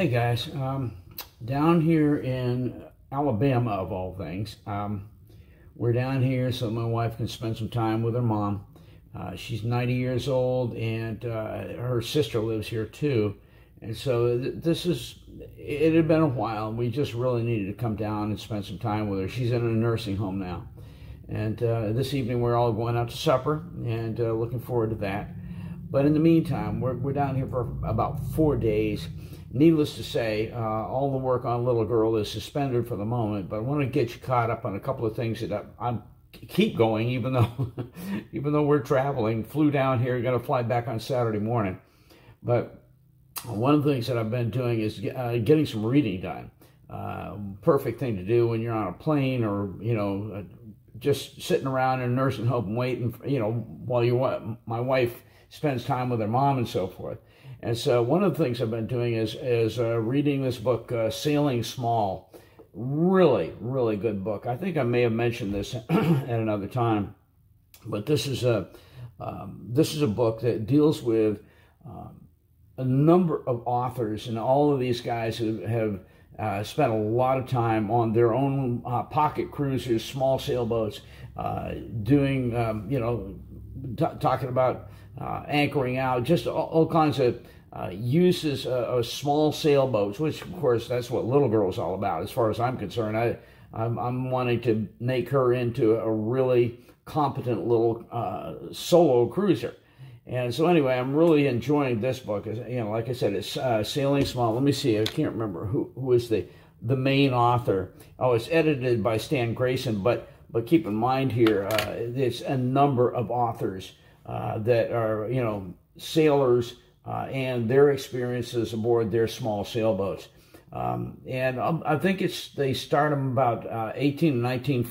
Hey guys, down here in Alabama of all things, we're down here so my wife can spend some time with her mom. She's 90 years old and her sister lives here too. And so it had been a while and we just really needed to come down and spend some time with her. She's in a nursing home now. And this evening we're all going out to supper and looking forward to that. But in the meantime, we're down here for about 4 days. Needless to say, all the work on Little Girl is suspended for the moment, but I want to get you caught up on a couple of things that I keep going, even though we're traveling. Flew down here, going to fly back on Saturday morning. But one of the things that I've been doing is getting some reading done. Perfect thing to do when you're on a plane or, just sitting around in a nursing home waiting, while my wife spends time with her mom and so forth. And so one of the things I've been doing is reading this book, Sailing Small. Really, really good book. I think I may have mentioned this at another time, but this is a book that deals with a number of authors, and all of these guys have spent a lot of time on their own pocket cruisers, small sailboats, doing, talking about anchoring out, just all kinds of uses of small sailboats, which of course that's what Little Girl's all about as far as I'm concerned. I'm wanting to make her into a really competent little solo cruiser. And so anyway, I'm really enjoying this book. Like I said, it's Sailing Small. Let me see, I can't remember who is the main author. Oh, it's edited by Stan Grayson, but keep in mind here, there's a number of authors that are, sailors and their experiences aboard their small sailboats. And I think they start them about 18 or 19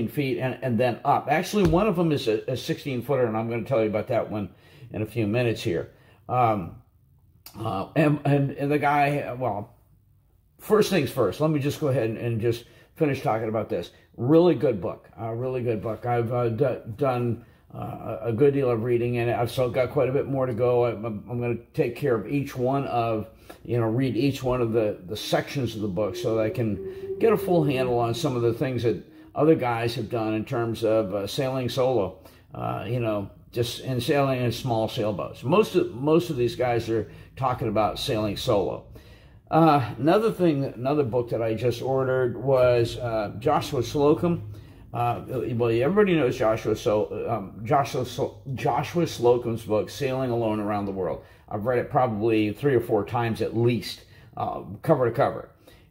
feet and then up. Actually, one of them is a 16-footer, and I'm going to tell you about that one in a few minutes here. And the guy, well, first things first, let me just go ahead and just finish talking about this. Really good book, really good book. I've done a good deal of reading, and I've still got quite a bit more to go. I'm going to take care of each one of, read each one of the sections of the book so that I can get a full handle on some of the things that other guys have done in terms of sailing solo, just in sailing in small sailboats. Most of these guys are talking about sailing solo. Another book that I just ordered was Joshua Slocum. Well, everybody knows Joshua Slocum's book, Sailing Alone Around the World. I've read it probably 3 or 4 times at least, cover to cover.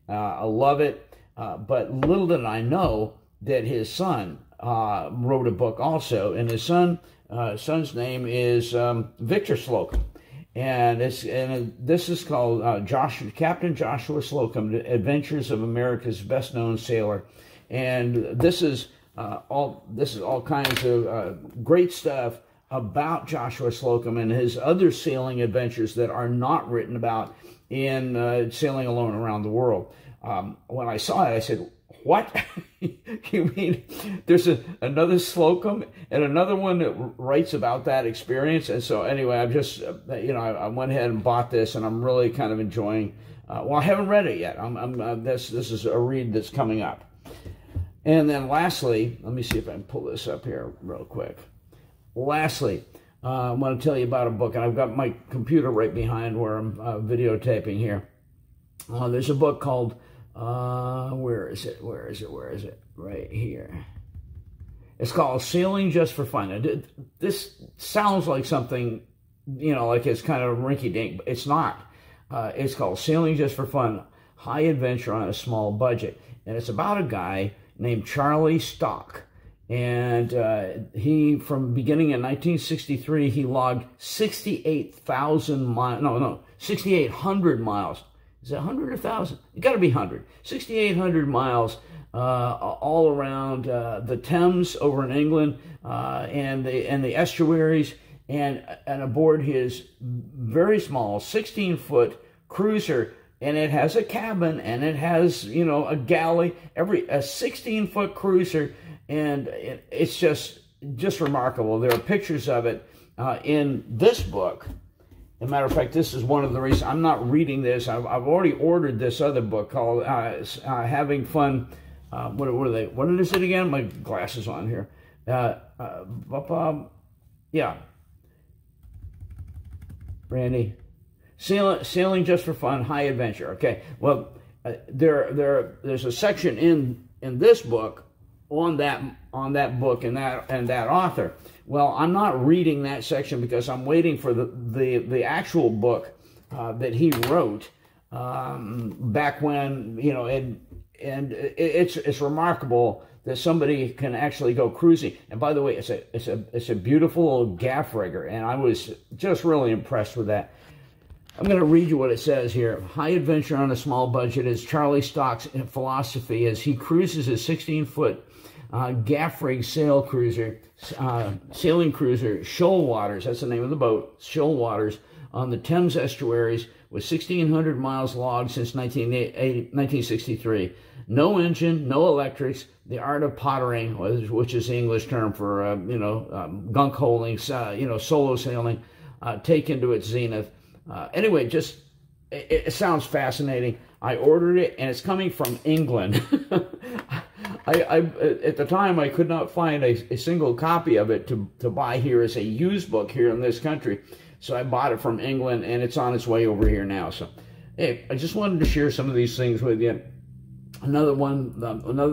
I love it, but little did I know that his son wrote a book also, and his son's name is Victor Slocum. And this is called Captain Joshua Slocum, The Adventures of America's Best Known Sailor. And this is all kinds of great stuff about Joshua Slocum and his other sailing adventures that are not written about in Sailing Alone Around the World. When I saw it, I said, "What? You mean there's another Slocum and another one that writes about that experience?" And so anyway, I've just, I went ahead and bought this, and I'm really kind of enjoying. Well, I haven't read it yet. This is a read that's coming up. And then lastly, let me see if I can pull this up here real quick. Lastly, I want to tell you about a book, and I've got my computer right behind where I'm videotaping here. There's a book called, where is it? Right here. It's called Sailing Just for Fun. This sounds like something, like it's kind of rinky-dink, but it's not. It's called Sailing Just for Fun, High Adventure on a Small Budget. And it's about a guy named Charlie Stock. And he, from beginning in 1963, he logged 68,000 miles, 6,800 miles. Is it 100 or 1,000? It got to be 100. 6,800 miles all around the Thames over in England and the estuaries, and aboard his very small 16-foot cruiser. And it has a cabin, and it has, a galley, a 16-foot cruiser, and it's just remarkable. There are pictures of it in this book, As a matter of fact, this is one of the reasons I'm not reading this. I've already ordered this other book called Having Fun. What is it again? My glasses on here. Yeah. Randy. Sailing Just for Fun, High Adventure. Okay. Well, there's a section in this book on that book and that author. Well, I'm not reading that section because I'm waiting for the actual book that he wrote back when, you know, and it's remarkable that somebody can actually go cruising. And by the way, it's a beautiful gaff rigger, and I was just really impressed with that. I'm going to read you what it says here. High adventure on a small budget is Charlie Stock's philosophy as he cruises his 16-foot gaff rig sailing cruiser, Shoal Waters, that's the name of the boat, Shoal Waters, on the Thames estuaries with 1,600 miles logged since 1963. No engine, no electrics, the art of pottering, which is the English term for, gunk holing, solo sailing, taken to its zenith. Anyway, just, it sounds fascinating. I ordered it, and it's coming from England. At the time, I could not find a single copy of it to buy here as a used book here in this country. So I bought it from England, and it's on its way over here now. So, hey, I just wanted to share some of these things with you. Another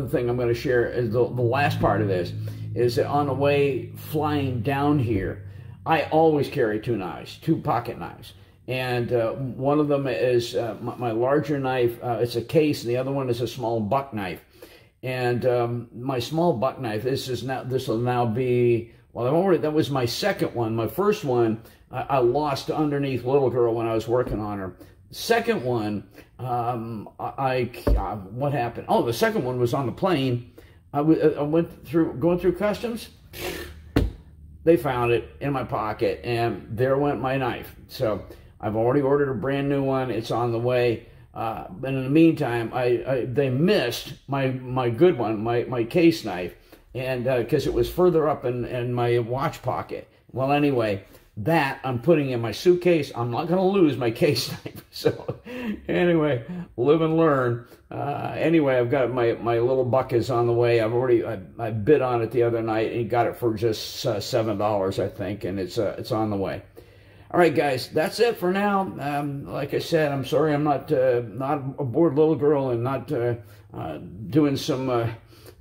thing I'm going to share is the last part of this is that on the way flying down here, I always carry two pocket knives. And one of them is my larger knife. It's a case, and the other one is a small buck knife. And my small buck knife, this will now be, well, that was my second one. My first one, I lost underneath little girl when I was working on her. Second one, what happened? Oh, the second one was on the plane. I went going through customs. They found it in my pocket, and there went my knife. So I've already ordered a brand new one. It's on the way. But in the meantime, they missed my good one, my case knife, and because it was further up in my watch pocket. Well, anyway, that I'm putting in my suitcase. I'm not going to lose my case knife. So anyway, live and learn. Anyway, I've got my little buck is on the way. I bid on it the other night and got it for just $7, I think, and it's on the way. All right, guys, that's it for now. Like I said, I'm sorry I'm not aboard little girl and not doing some of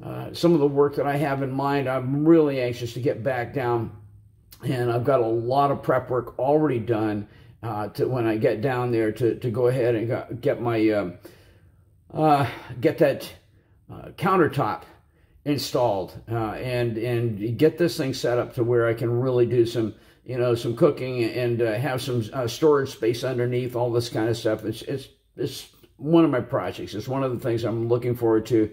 the work that I have in mind. I'm really anxious to get back down, and I've got a lot of prep work already done to when I get down there to go ahead and get my get that countertop installed and get this thing set up to where I can really do some cooking and have some storage space underneath, all this kind of stuff. It's one of my projects. It's one of the things I'm looking forward to,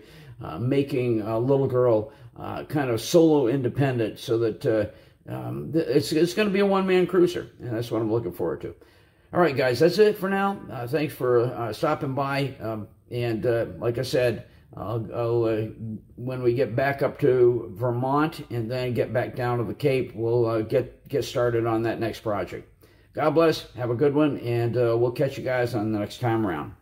making a little girl kind of solo independent, so that it's going to be a one-man cruiser, and that's what I'm looking forward to. All right, guys, that's it for now. Thanks for stopping by, and like I said, when we get back up to Vermont and then get back down to the Cape, we'll get started on that next project. God bless. Have a good one, and we'll catch you guys on the next time around.